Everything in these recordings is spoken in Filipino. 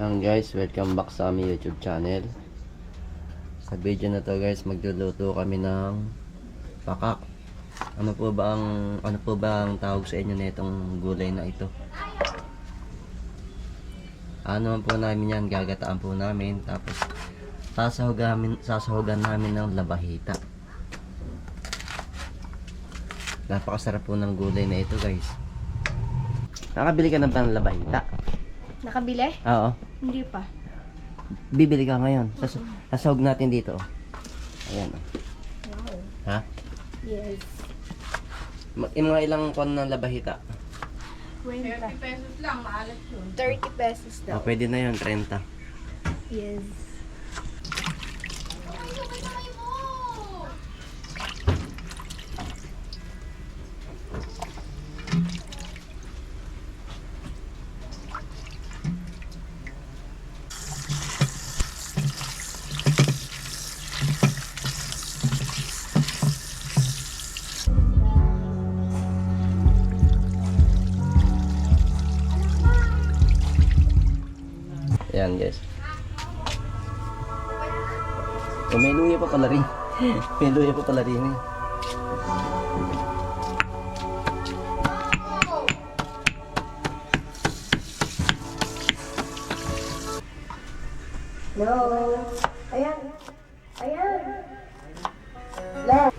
Guys, welcome back sa aming YouTube channel. Sa video na to guys, magluluto kami ng pakak. Ano po ba ang tawag sa inyo nitong gulay na ito? Ano man po namin yan, gagataan po namin, tapos sasahugan namin ng labahita. Napakasarap po ng gulay na ito guys. Nakabili ka na ba ng labahita? Nakabili? Oo. Hindi pa. Bibili ka ngayon. Sasahog natin dito. Ayan. Wow. Ha? Yes. Mga ilang kon ng labahita? 20 pesos lang, maalat yun. 30 pesos daw. Pwede na yun, 30. Yes. Ayan guys. May luya pa pala rin. May luya pa pala rin eh. No. Ayan. Ayan. Left.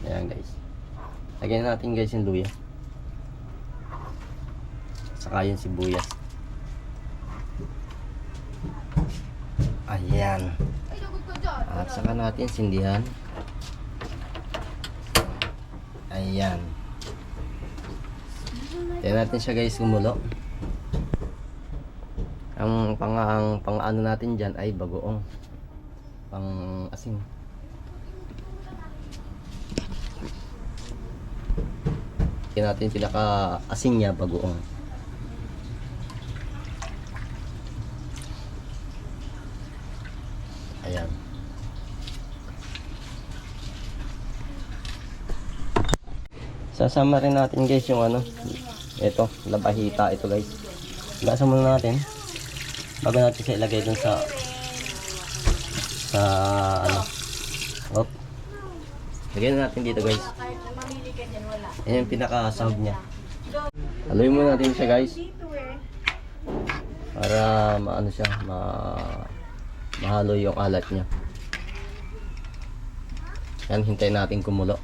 Ayan guys. Lagyan natin guys yung luya. Saka yung sibuyas. Ayan. At saka natin sindihan. Ayan. Tignan natin siya guys kumulo. Ang pang ano natin dyan ay bagoong. Pang asin. Tignan natin pinaka asin niya bagoong. Ayan. Sasama rin natin guys yung ano, ito, labahita ito guys. Gasa muna natin bago natin siya ilagay dun sa ano. Hop. Lagyan natin dito guys. Ayan yung pinaka-sahog niya. Haluin muna natin siya guys. Para maano siya, mahalo yung alat niya. Yan, hintayin natin kumulo.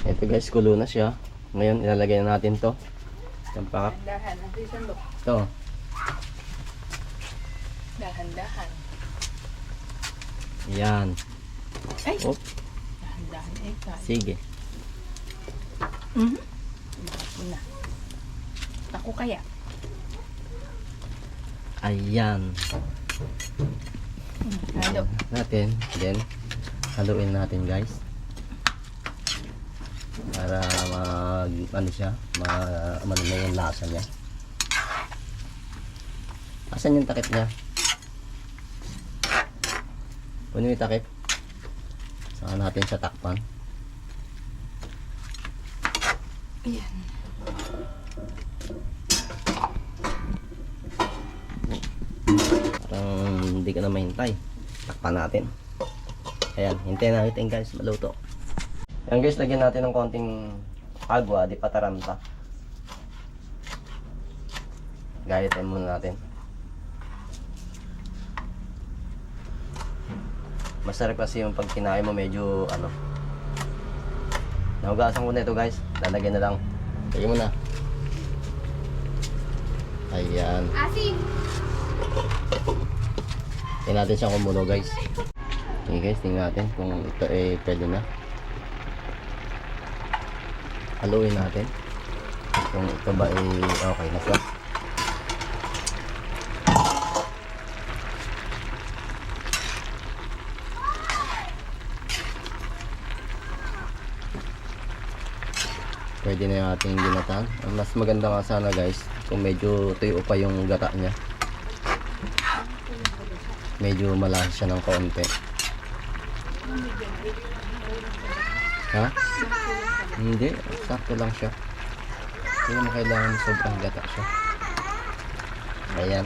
Ito guys, kulo na siya. Ngayon, ilalagay na natin to. Yung pakak. Dahan, natin look. Ito. Dahan-dahan. Yan. Ay! Oh, Dahan-dahan, eh, kaya. sige. Ako na. Ako kaya. Ayan. Halo. Natin. Then, haluin natin guys. Para ano siya, ano na yung lasa niya. Asan yung takip niya? Puno yung takip. Saka natin siya takpan. Ayan. Parang hindi ka na mahintay. Takpan natin. Ayan, hintayin natin guys, maluto. Ayan guys, lagyan natin ng konting agwa, di pataranta. Gayatin muna natin. Masarap kasi yung pag kinain mo medyo ano. Nahugasan ko na ito guys. Lalagyan na lang. Lagyan mo na. Ayan. Asin. Tingnan natin siyang kumulo guys. Okay guys, tingnan natin kung ito ay pwede na. Haluin natin kung ito ba ay okay na siya. Pwede na yung ating ginatan. Mas maganda nga sana guys kung medyo tuyo pa yung gata niya. Medyo malasa siya ng kaunti. Ha? Hindi, sakto lang siya. Hindi naman kailangan sobrang gata siya. Ayan.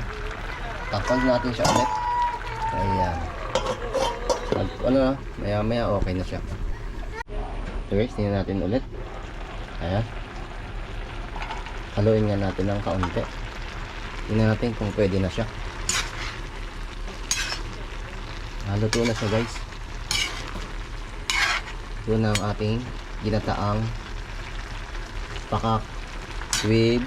Takpan natin siya ulit. Ayan. Ano na, maya okay na siya. So guys, tingnan natin ulit. Ayan. Haluin nga natin ng kaunti. Tingnan natin kung pwede na siya. Haluto na siya guys. Ito na ang ating ginataang pakak with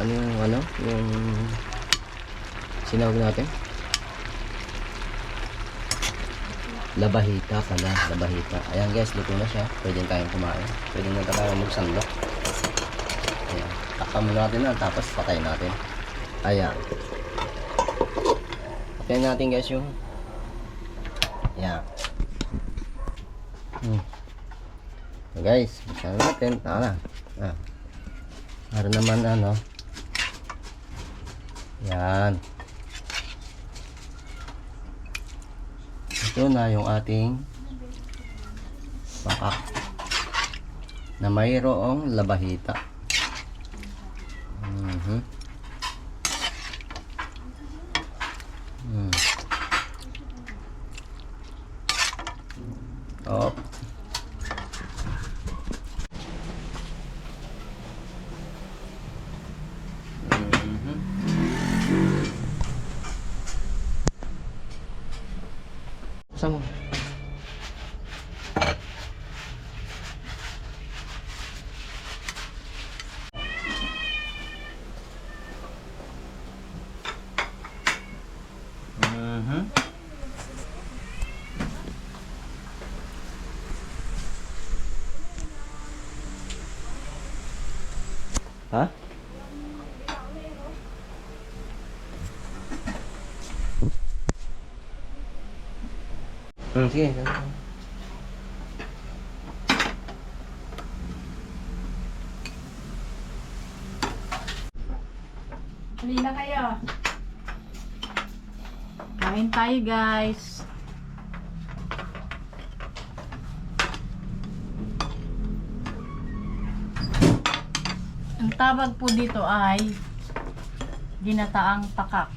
yung sinawag natin labahita pala, labahita. Ayan guys, luto na siya. Pwede tayong kumain. Pwede na tayong magsandok. Ayan, takpan muna natin na, tapos patay natin. Ayan, patayin natin guys yung ayan. So guys, buksan natin. Para naman yan. Ito na yung ating pakak na mayroong labahita. Oh. Sama. Ha? Sige. Hali na kayo. Kain tayo guys. Ang tawag po dito ay ginataang pakak.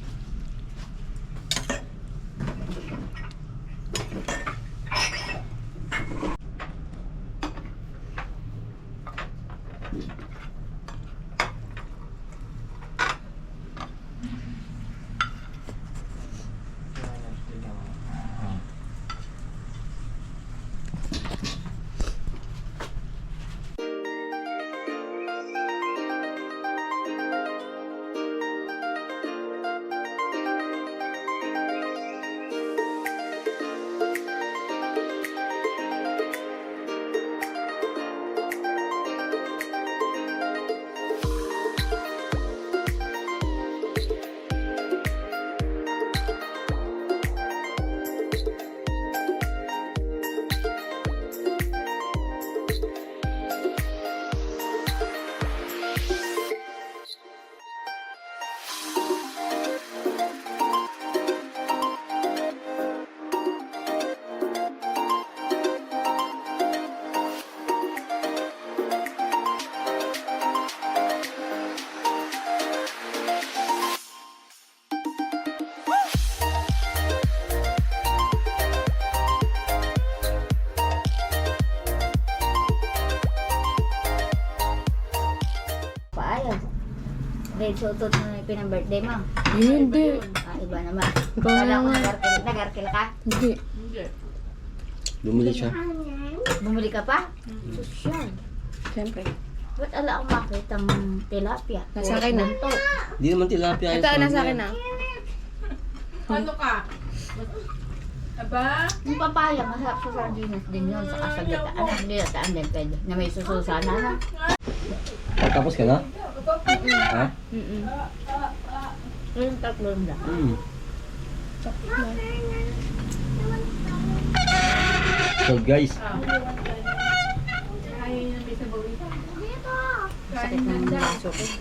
Paayos. Dahil sutot mo yung pinang-birthday mo. Hindi. Iba naman. Ikaw Wala ko naman. nagarkil ka? Hindi. Bumili siya. Bumili ka pa? Sosyal. Siyempre. Ba't ala akong makita ng tilapia? Nasa akin na. Ito. Hindi naman tilapia. Ito, nasa akin na. Ano ka? Aba? Yung papaya, masarap sa sardinas din yun. Sa kasagata. Hindi nataan din pwede. Na may sususana na. Tapos ka na? Ha? Yung tatlo na. So guys, Ayaw niya may sabaw. Sakit ng sukit.